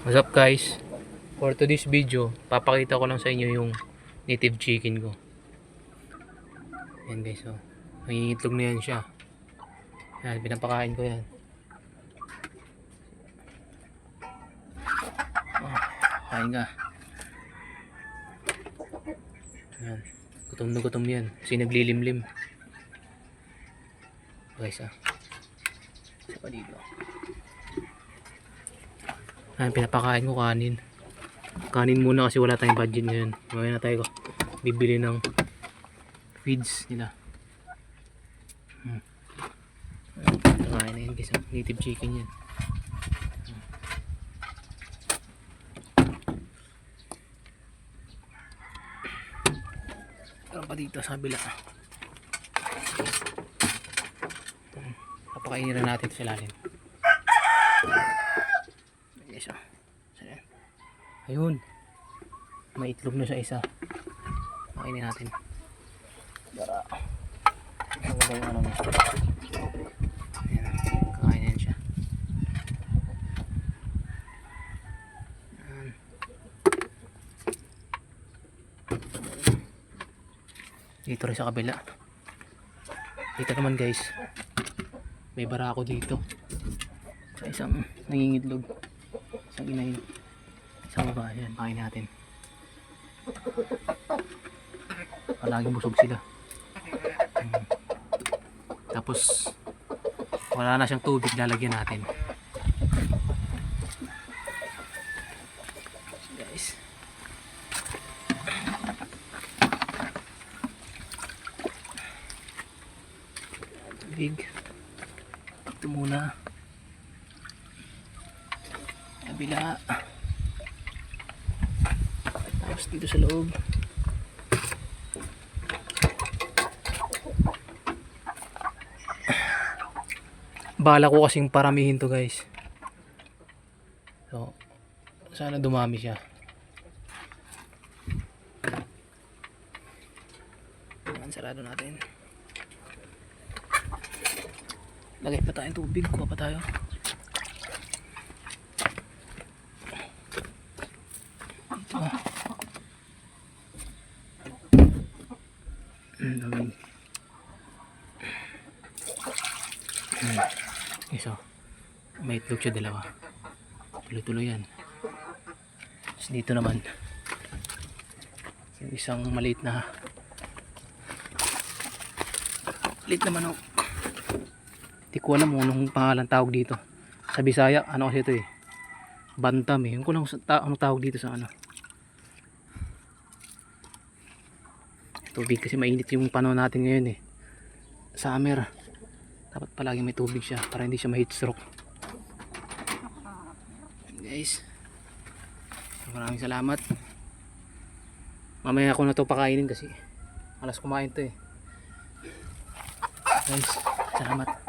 What's up guys? For today's video, papakita ko lang sa inyo yung native chicken ko. Ayan guys, so nangingitlog na yan siya. Ayan, pinapakain ko yan. Oh, kain ka. Ayan, gutom na gutom yan kasi naglilimlim. Guys isa pa dito. Ayan, pinapakain ko kanin. Kanin muna kasi wala tayong budget ngayon. Ngayon na tayo bibili ng feeds nila. Kain na yan guys, native chicken yan. Meron pa dito sa kabila. Papakainin na natin ito sa lalim. Yes, ayun, may itlog na sa isa. Kainin natin para maganda yung ano niya. Ayan, kakainin yan siya. Ayan. Dito rin sa kabila. Dito naman guys, may barako dito sa isang nangingitlog, isang inahin, isang baba. Ayan, pakain natin. Palaging busog sila. Tapos wala na siyang tubig, lalagyan natin guys. Tubig ito muna, kabila, tapos dito sa loob. Bala ko kasing paramihin to guys, so sana dumami siya. Ayan, sarado natin. Lagay pa tayong tubig, kuha pa tayo. Ito so may itlog siya, dalawa, tuloy-tuloy yan. Tapos dito naman yung isang maliit na manok. Hindi ko alam anong pangalan tawag dito sa Bisaya. Ano kasi ito bantam Hindi ko alam anong tawag dito sa ano. Tubig kasi mainit yung panahon natin ngayon summer. Dapat palagi may tubig siya para hindi siya ma-heat stroke. Guys, maraming salamat. Mamaya ako na to pakainin kasi alas kumain to Guys, salamat.